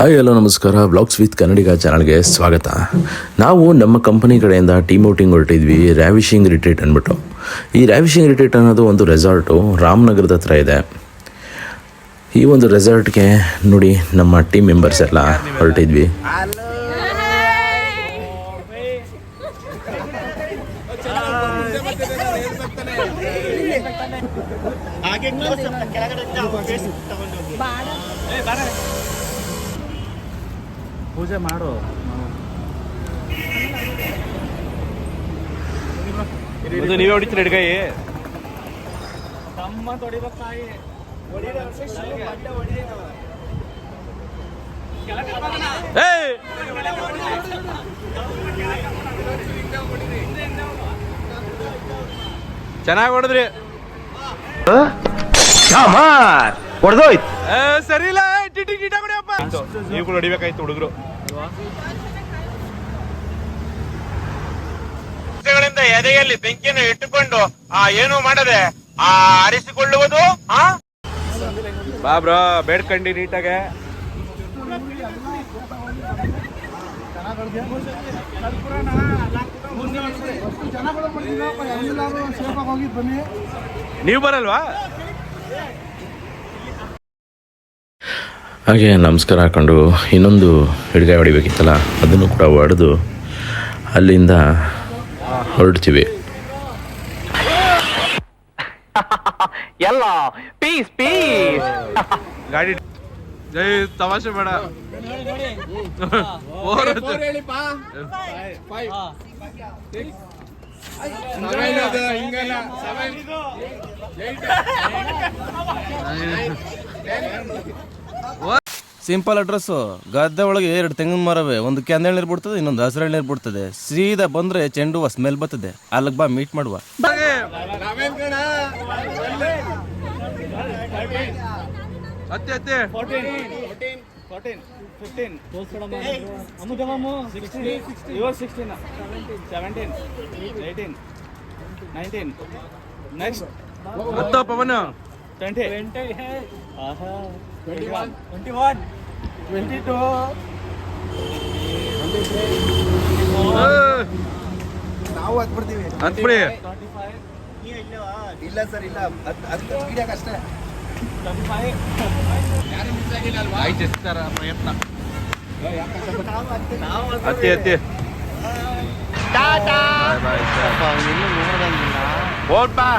Hi hello ನಮಸ್ಕಾರ. Vlogs with ಕನ್ನಡಿಗ ಚಾನಲ್ಗೆ ಸ್ವಾಗತ. ನಾವು ನಮ್ಮ ಕಂಪನಿ ಕಡೆಯಿಂದ ಟೀಮ್ ಔಟಿಂಗ್ ಹೊರಟಿದ್ವಿ, ರ್ಯಾವಿಶಿಂಗ್ ರಿಟ್ರೀಟ್ ಅಂದ್ಬಿಟ್ಟು. ಈ ರ್ಯಾವಿಶಿಂಗ್ ರಿಟ್ರೀಟ್ ಅನ್ನೋದು ಒಂದು ರೆಸಾರ್ಟು ರಾಮನಗರದ ಹತ್ರ ಇದೆ. ಈ ಒಂದು ರೆಸಾರ್ಟ್ಗೆ ನೋಡಿ ನಮ್ಮ ಟೀಮ್ ಮೆಂಬರ್ಸ್ ಎಲ್ಲ ಹೊರಟಿದ್ವಿ. ಪೂಜೆ ಮಾಡು. ನೀವೇ ಹೊಡಿತೀರಿ ಹಿಡ್ಕೈ ತಮ್ಮ ತೊಡಿಬೇಕಾಯಿ ಚೆನ್ನಾಗಿ ಹೊಡೆದ್ರಿ. ಹೊಡೆದೋಯ್ತು. ಸರಿ ಇಲ್ಲ, ನೀವು ಕೂಡ ಹೊಡಿಬೇಕಾಯ್ತು ಹುಡುಗರು. ಎದೆಯಲ್ಲಿ ಬೆಂಕಿಯನ್ನು ಇಟ್ಟುಕೊಂಡು ಏನು ಮಾಡದೆ ಆರಿಸಿಕೊಳ್ಳುವುದು. ಬಾ ಬ್ರೋ, ಬೇಡ್ಕಂಡಿ ನೀಟಾಗೆ. ನೀವು ಬರಲ್ವಾ? ಹಾಗೆ ನಮಸ್ಕಾರ ಹಾಕೊಂಡು ಇನ್ನೊಂದು ಹಿಡ್ಗಾಯಿ ಹೊಡಿಬೇಕಿತ್ತಲ್ಲ, ಅದನ್ನು ಕೂಡ ಹೊಡೆದು ಅಲ್ಲಿಂದ ಹೊರಡ್ತೀವಿ. ಎಲ್ಲ ಪೀಸ್ ಪೀಸ್. ಗಾಡಿ ಜೈ ತಮಾಷೆ ಬೇಡ. Simple address. ಗದ್ದೆ ಒಳಗೆ 2 ತೆಂಗಿನ ಮರವೇ, ಒಂದು ಕೆಂದೆಳ್ ನೀರು ಬಿಡ್ತದೆ, ಇನ್ನೊಂದು ಹಸಿರು ನೀರು ಬಿಡ್ತದೆ. ಸೀದಾ ಬಂದ್ರೆ ಚೆಂಡು ಹೂವು ಸ್ಮೆಲ್ ಬರ್ತದೆ. ಅಲ್ಲಿಗೆ ಬಾ, ಮೀಟ್ ಮಾಡುವ. ಹತ್ತಿ 14, 14, 15, 16, 17, 18, 19, next. ಹತ್ತ ಪವನ 20, 21, 22, ನಾವು ಹತ್ಬಿಡ್ತೀವಿ. ಹತ್ಬಿಡಿ. ಇಲ್ಲ ಸರ್, ಇಲ್ಲ, ಅದು ಗಿಡಕ್ಕಷ್ಟೇ. ಆಯ್ತು ಸರ್, ಪ್ರಯತ್ನ. ಹತ್ತಿ ಹತ್ತಿ. ಓಡ್ಬಾ.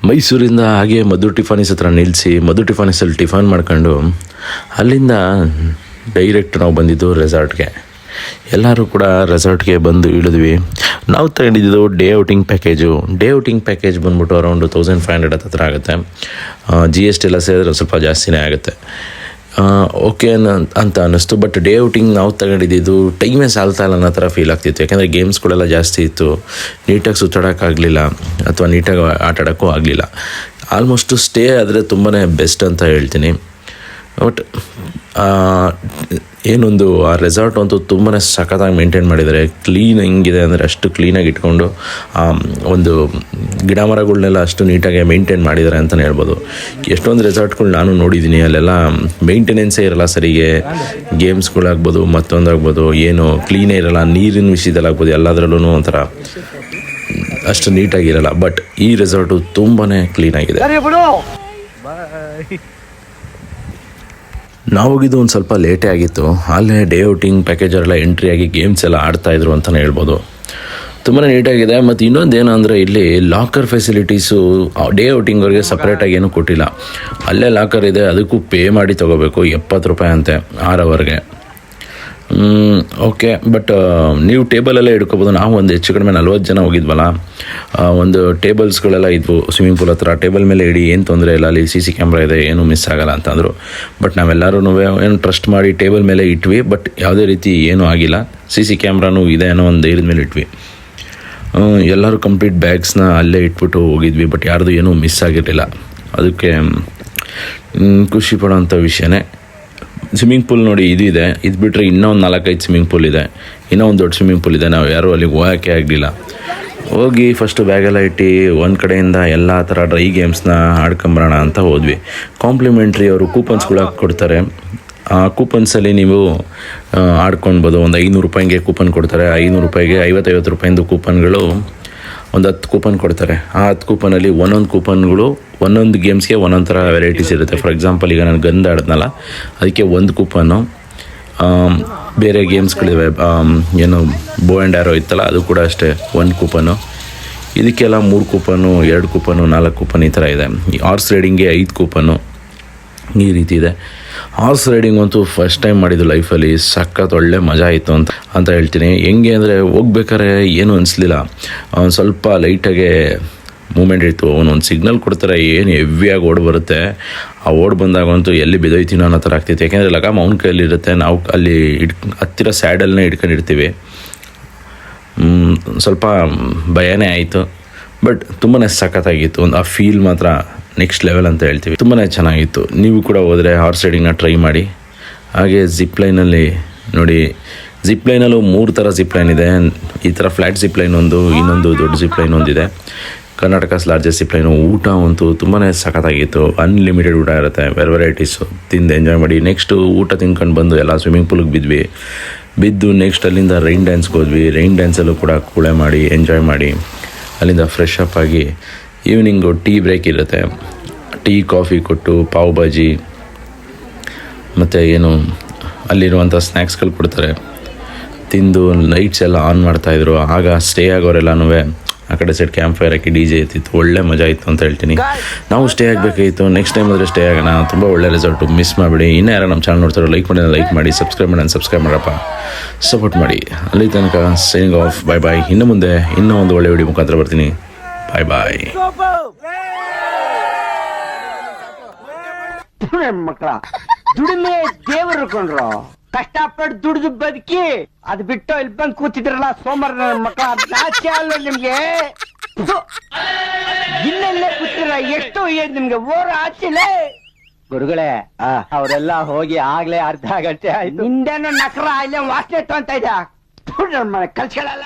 ಮೈಸೂರಿಂದ ಹಾಗೆ ಮಧು ಟಿಫಾನಿಸ್ ಹತ್ರ ನಿಲ್ಲಿಸಿ ಮಧು ಟಿಫಾನಿಸಲ್ಲಿ ಟಿಫಾನ್ ಮಾಡ್ಕೊಂಡು ಅಲ್ಲಿಂದ ಡೈರೆಕ್ಟ್ ನಾವು ಬಂದಿದ್ದು ರೆಸಾರ್ಟ್ಗೆ. ಎಲ್ಲರೂ ಕೂಡ ರೆಸಾರ್ಟ್ಗೆ ಬಂದು ಇಳಿದ್ವಿ. ನಾವು ತಗೊಂಡಿದ್ದು day outing package. Day outing package ಬಂದ್ಬಿಟ್ಟು ಅರೌಂಡ್ 1500 ಹತ್ರ ಆಗುತ್ತೆ. GST ಎಲ್ಲ ಸೇರಿದ್ರೆ ಸ್ವಲ್ಪ ಜಾಸ್ತಿನೇ ಆಗುತ್ತೆ. ಓಕೆ ಅಂತ ಅನ್ನಿಸ್ತು. ಬಟ್ ಡೇ ಔಟಿಂಗ್ ನಾವು ತಗೊಂಡಿದ್ದು ಟೈಮೇ ಸಾಲ್ತಾ ಇಲ್ಲ ಅನ್ನೋ ಥರ ಫೀಲ್ ಆಗ್ತಿತ್ತು. ಯಾಕೆಂದರೆ ಗೇಮ್ಸ್ಗಳೆಲ್ಲ ಜಾಸ್ತಿ ಇತ್ತು, ನೀಟಾಗಿ ಸುತ್ತಾಡೋಕ್ಕಾಗಲಿಲ್ಲ ಅಥವಾ ನೀಟಾಗಿ ಆಟ ಆಡೋಕ್ಕೂ ಆಗಲಿಲ್ಲ. ಆಲ್ಮೋಸ್ಟು ಸ್ಟೇ ಆದರೆ ತುಂಬಾ ಬೆಸ್ಟ್ ಅಂತ ಹೇಳ್ತೀನಿ. ಬಟ್ ಏನೊಂದು ಆ ರೆಸಾರ್ಟ್ ಅಂತೂ ತುಂಬಾ ಸಖತ್ತಾಗಿ ಮೇಂಟೈನ್ ಮಾಡಿದ್ದಾರೆ. ಕ್ಲೀನ್ ಹೆಂಗಿದೆ ಅಂದರೆ ಅಷ್ಟು ಕ್ಲೀನಾಗಿ ಇಟ್ಕೊಂಡು ಒಂದು ಗಿಡ ಮರಗಳನ್ನೆಲ್ಲ ಅಷ್ಟು ನೀಟಾಗಿ ಮೇಂಟೈನ್ ಮಾಡಿದ್ದಾರೆ ಅಂತಲೇ ಹೇಳ್ಬೋದು. ಎಷ್ಟೊಂದು ರೆಸಾರ್ಟ್ಗಳು ನಾನು ನೋಡಿದ್ದೀನಿ, ಅಲ್ಲೆಲ್ಲ ಮೇಂಟೆನೆನ್ಸೇ ಇರಲ್ಲ ಸರಿಗೆ. ಗೇಮ್ಸ್ಗಳಾಗ್ಬೋದು, ಮತ್ತೊಂದಾಗ್ಬೋದು, ಏನು ಕ್ಲೀನೇ ಇರಲ್ಲ. ನೀರಿನ ವಿಷಯದಲ್ಲಾಗ್ಬೋದು, ಎಲ್ಲದರಲ್ಲೂ ಒಂಥರ ಅಷ್ಟು ನೀಟಾಗಿರಲ್ಲ. ಬಟ್ ಈ ರೆಸಾರ್ಟು ತುಂಬಾ ಕ್ಲೀನಾಗಿದೆ. ನಾವು ಹೋಗಿದ್ದು ಒಂದು ಸ್ವಲ್ಪ ಲೇಟೇ ಆಗಿತ್ತು. ಅಲ್ಲೇ ಡೇ ಔಟಿಂಗ್ ಪ್ಯಾಕೇಜರೆಲ್ಲ ಎಂಟ್ರಿ ಆಗಿ ಗೇಮ್ಸ್ ಎಲ್ಲ ಆಡ್ತಾಯಿದ್ರು ಅಂತಲೇ ಹೇಳ್ಬೋದು. ತುಂಬಾ ನೀಟಾಗಿದೆ. ಮತ್ತು ಇನ್ನೊಂದೇನು ಅಂದರೆ ಇಲ್ಲಿ ಲಾಕರ್ ಫೆಸಿಲಿಟೀಸು ಡೇ ಔಟಿಂಗ್ವರೆಗೆ ಸಪ್ರೇಟಾಗಿ ಏನೂ ಕೊಟ್ಟಿಲ್ಲ. ಅಲ್ಲೇ ಲಾಕರ್ ಇದೆ, ಅದಕ್ಕೂ ಪೇ ಮಾಡಿ ತೊಗೋಬೇಕು. 70 ರೂಪಾಯಿ ಅಂತೆ 6 ಅವರ್ಗೆ. ಓಕೆ, ಬಟ್ ನೀವು ಟೇಬಲಲ್ಲೇ ಹಿಡ್ಕೊಬೋದು. ನಾವು ಒಂದು ಹೆಚ್ಚು ಕಡಿಮೆ 40 ಜನ ಹೋಗಿದ್ವಲ್ಲ. ಒಂದು ಟೇಬಲ್ಸ್ಗಳೆಲ್ಲ ಇದ್ವು ಸ್ವಿಮ್ಮಿಂಗ್ ಪೂಲ್ ಹತ್ರ. ಟೇಬಲ್ ಮೇಲೆ ಇಡಿ, ಏನು ತೊಂದರೆ ಇಲ್ಲ, ಅಲ್ಲಿ CC ಕ್ಯಾಮ್ರಾ ಇದೆ, ಏನೂ ಮಿಸ್ ಆಗೋಲ್ಲ ಅಂತಂದರು. ಬಟ್ ನಾವೆಲ್ಲರೂ ಏನು ಟ್ರಸ್ಟ್ ಮಾಡಿ ಟೇಬಲ್ ಮೇಲೆ ಇಟ್ವಿ. ಬಟ್ ಯಾವುದೇ ರೀತಿ ಏನೂ ಆಗಿಲ್ಲ. CC ಕ್ಯಾಮ್ರಾನೂ ಇದೆ ಅನ್ನೋ ಒಂದು ಧೈರ್ಯದ ಮೇಲೆ ಇಟ್ವಿ. ಎಲ್ಲರೂ ಕಂಪ್ಲೀಟ್ ಬ್ಯಾಗ್ಸ್ನ ಅಲ್ಲೇ ಇಟ್ಬಿಟ್ಟು ಹೋಗಿದ್ವಿ. ಬಟ್ ಯಾರ್ದು ಏನೂ ಮಿಸ್ ಆಗಿರಲಿಲ್ಲ. ಅದಕ್ಕೆ ಖುಷಿ ಪಡೋಂಥ ವಿಷಯನೇ. ಸ್ವಿಮ್ಮಿಂಗ್ ಪೂಲ್ ನೋಡಿ, ಇದು ಇದೆ. ಇದು ಬಿಟ್ಟರೆ ಇನ್ನೂ ಒಂದು 4-5 ಸ್ವಿಮ್ಮಿಂಗ್ ಪೂಲ್ ಇದೆ. ಇನ್ನೂ ಒಂದು ದೊಡ್ಡ ಸ್ವಿಮ್ಮಿಂಗ್ ಪೂಲ್ ಇದೆ. ನಾವು ಯಾರೂ ಅಲ್ಲಿಗೆ ಹೋಗೋಕ್ಕೆ ಆಗಲಿಲ್ಲ. ಹೋಗಿ ಫಸ್ಟು ಬ್ಯಾಗೆಲ್ಲ ಇಟ್ಟು ಒಂದು ಕಡೆಯಿಂದ ಎಲ್ಲ ಥರ ಡ್ರೈ ಗೇಮ್ಸ್ನ ಆಡ್ಕೊಂಬರೋಣ ಅಂತ ಹೋದ್ವಿ. ಕಾಂಪ್ಲಿಮೆಂಟ್ರಿ ಅವರು ಕೂಪನ್ಸ್ಗಳು ಕೊಡ್ತಾರೆ. ಆ ಕೂಪನ್ಸಲ್ಲಿ ನೀವು ಆಡ್ಕೊಳ್ಬೋದು. ಒಂದು 500 ರೂಪಾಯಿಗೆ ಕೂಪನ್ ಕೊಡ್ತಾರೆ. 500 ರೂಪಾಯಿಗೆ 50 ರೂಪಾಯಿಂದು ಕೂಪನ್ಗಳು ಒಂದು 10 ಕೂಪನ್ ಕೊಡ್ತಾರೆ. ಆ 10 ಕೂಪನಲ್ಲಿ ಒಂದೊಂದು ಕೂಪನ್ಗಳು ಒಂದೊಂದು ಗೇಮ್ಸ್ಗೆ ಒಂದೊಂದು ಥರ ವೆರೈಟೀಸ್ ಇರುತ್ತೆ. ಫಾರ್ ಎಕ್ಸಾಂಪಲ್, ಈಗ ನಾನು ಗಂಧ ಆಡಿದ್ನಲ್ಲ, ಅದಕ್ಕೆ ಒಂದು ಕೂಪನ್ನು. ಬೇರೆ ಗೇಮ್ಸ್ಗಳಿವೆ, ಏನು ಬೋ ಆ್ಯಂಡ್ ಆ್ಯರೋ ಇತ್ತಲ್ಲ, ಅದು ಕೂಡ ಅಷ್ಟೇ, 1 ಕೂಪನ್ನು. ಇದಕ್ಕೆಲ್ಲ 3 ಕೂಪನ್ನು, 2 ಕೂಪನ್ನು, 4 ಕೂಪನ್ ಈ ಥರ ಇದೆ. ಈ ಹಾರ್ಸ್ ರೈಡಿಂಗ್ಗೆ 5 ಕೂಪನ್ನು, ಈ ರೀತಿ ಇದೆ. ಹಾರ್ಸ್ ರೈಡಿಂಗ್ ಅಂತೂ ಫಸ್ಟ್ ಟೈಮ್ ಮಾಡಿದ್ದು ಲೈಫಲ್ಲಿ. ಸಖತ್ ಒಳ್ಳೆ ಮಜಾ ಆಯಿತು ಅಂತ ಹೇಳ್ತೀನಿ. ಹೆಂಗೆ ಅಂದರೆ, ಹೋಗ್ಬೇಕಾದ್ರೆ ಏನೂ ಅನಿಸ್ಲಿಲ್ಲ. ಸ್ವಲ್ಪ ಲೈಟಾಗೆ ಮೂಮೆಂಟ್ ಇತ್ತು. ಅವನೊಂದು ಸಿಗ್ನಲ್ ಕೊಡ್ತಾರೆ, ಏನು ಹೆವಿಯಾಗಿ ಓಡ್ ಬರುತ್ತೆ. ಆ ಓಡ್ ಬಂದಾಗಂತೂ ಎಲ್ಲಿ ಬಿದ್ದೋಯ್ತೀನೋ ಅನ್ನೋ ಥರ ಆಗ್ತೈತೆ. ಯಾಕೆಂದರೆ ಲಗಾಮ್ ಅವ್ನ ಕೈಯಲ್ಲಿರುತ್ತೆ. ನಾವು ಅಲ್ಲಿ ಹತ್ತಿರ ಸ್ಯಾಡಲ್ನೇ ಇಟ್ಕೊಂಡಿರ್ತೀವಿ. ಸ್ವಲ್ಪ ಭಯನೇ ಆಯಿತು. ಬಟ್ ತುಂಬಾ ಸಖತ್ತಾಗಿತ್ತು. ಒಂದು ಆ ಫೀಲ್ ಮಾತ್ರ ನೆಕ್ಸ್ಟ್ ಲೆವೆಲ್ ಅಂತ ಹೇಳ್ತೀವಿ. ತುಂಬಾ ಚೆನ್ನಾಗಿತ್ತು. ನೀವು ಕೂಡ ಹೋದರೆ ಹಾರ್ಸ್ ರೈಡಿಂಗ್ನ ಟ್ರೈ ಮಾಡಿ. ಹಾಗೆ ಜಿಪ್ಲೈನಲ್ಲಿ ನೋಡಿ, ಜಿಪ್ಲೈನಲ್ಲೂ 3 ಥರ ಜಿಪ್ಲೈನ್ ಇದೆ. ಈ ಥರ ಫ್ಲ್ಯಾಟ್ ಜಿಪ್ಲೈನ್ ಒಂದು, ಇನ್ನೊಂದು ದೊಡ್ಡ ಜಿಪ್ಲೈನ್ ಒಂದಿದೆ. ಕರ್ನಾಟಕಸ್ ಲಾರ್ಜೆಸ್ಟ್ ಜಿಪ್ಲೈನು. ಊಟ ಅಂತೂ ತುಂಬಾ ಸಖತ್ತಾಗಿತ್ತು. ಅನ್ಲಿಮಿಟೆಡ್ ಊಟ ಇರುತ್ತೆ, ವೆರೈಟೀಸು. ತಿಂದು ಎಂಜಾಯ್ ಮಾಡಿ ನೆಕ್ಸ್ಟು ಊಟ ತಿನ್ಕೊಂಡು ಬಂದು ಎಲ್ಲ ಸ್ವಿಮ್ಮಿಂಗ್ ಪೂಲಿಗೆ ಬಿದ್ದು ನೆಕ್ಸ್ಟ್ ಅಲ್ಲಿಂದ ರೈನ್ ಡ್ಯಾನ್ಸ್ಗೆ ಹೋದ್ವಿ. ರೈನ್ ಡ್ಯಾನ್ಸಲ್ಲೂ ಕೂಡ ಕೂಳೆ ಮಾಡಿ ಎಂಜಾಯ್ ಮಾಡಿ ಅಲ್ಲಿಂದ ಫ್ರೆಶ್ ಅಪ್ ಆಗಿ ಈವ್ನಿಂಗು ಟೀ ಬ್ರೇಕ್ ಇರುತ್ತೆ. ಟೀ ಕಾಫಿ ಕೊಟ್ಟು ಪಾವ್ ಭಾಜಿ ಮತ್ತು ಏನು ಅಲ್ಲಿರುವಂಥ ಸ್ನ್ಯಾಕ್ಸ್ಗಳು ಕೊಡ್ತಾರೆ. ತಿಂದು ಲೈಟ್ಸ್ ಎಲ್ಲ ಆನ್ ಮಾಡ್ತಾಯಿದ್ರು. ಆಗ ಸ್ಟೇ ಆಗೋರೆಲ್ಲನೂ ಆ ಕಡೆ ಸೈಡ್ ಕ್ಯಾಂಪ್ ಫೈರ್ ಹಾಕಿ DJ ಇರ್ತಿತ್ತು. ಒಳ್ಳೆ ಮಜಾ ಇತ್ತು ಅಂತ ಹೇಳ್ತೀನಿ. ನಾವು ಸ್ಟೇ ಆಗಬೇಕಾಗಿತ್ತು. ನೆಕ್ಸ್ಟ್ ಟೈಮ್ ಆದರೆ ಸ್ಟೇ ಆಗೋಣ. ತುಂಬ ಒಳ್ಳೆ ರೆಸಾರ್ಟು, ಮಿಸ್ ಮಾಡಿಬಿಡಿ. ಇನ್ನೂ ಯಾರು ನಮ್ಮ ಚಾನಲ್ ನೋಡ್ತಾರೋ ಲೈಕ್ ಮಾಡಿ, ಸಬ್ಸ್ಕ್ರೈಬ್ ಮಾಡಪ್ಪ, ಸಪೋರ್ಟ್ ಮಾಡಿ. ಅಲ್ಲಿ ತನಕ ಸೈನಿಂಗ್ ಆಫ್. ಬಾಯ್. ಇನ್ನು ಮುಂದೆ ಇನ್ನೂ ಒಂದು ಒಳ್ಳೆ ವಿಡಿಯೋ ಮುಖಾಂತರ ಬರ್ತೀನಿ. ಬಾಯ್. ಮಕ್ಕಳ ದುಡಿಮೆ ದೇವರು ಕೊಂಡ್ರು. ಕಷ್ಟಪಟ್ಟು ದುಡಿದು ಬದುಕಿ ಅದ್ ಬಿಟ್ಟು ಇಲ್ಲಿ ಬಂದು ಕೂತಿದ್ರಲ್ಲ ಸೋಮವಾರ ಮಕ್ಕಳ, ನಾಚೆ ಅಲ್ಲ ನಿಮ್ಗೆ? ಇನ್ನೆಲ್ಲೇ ಕೂತಿರ, ಎಷ್ಟು ನಿಮ್ಗೆ ಓರ ಆಚಿಲೆ ಗುರುಗಳೇ. ಅವರೆಲ್ಲ ಹೋಗಿ ಆಗ್ಲೇ ಅರ್ಧ ಗಂಟೆ ಆಯ್ತು. ನಿಂದೇನೋ ನಕರ ಇಲ್ಲೇ ವಾಸನೆ ತೊಂತ ಇದ್ದ ಕಲ್ಸ್ಕೊಳ್ಳಲ್ಲ.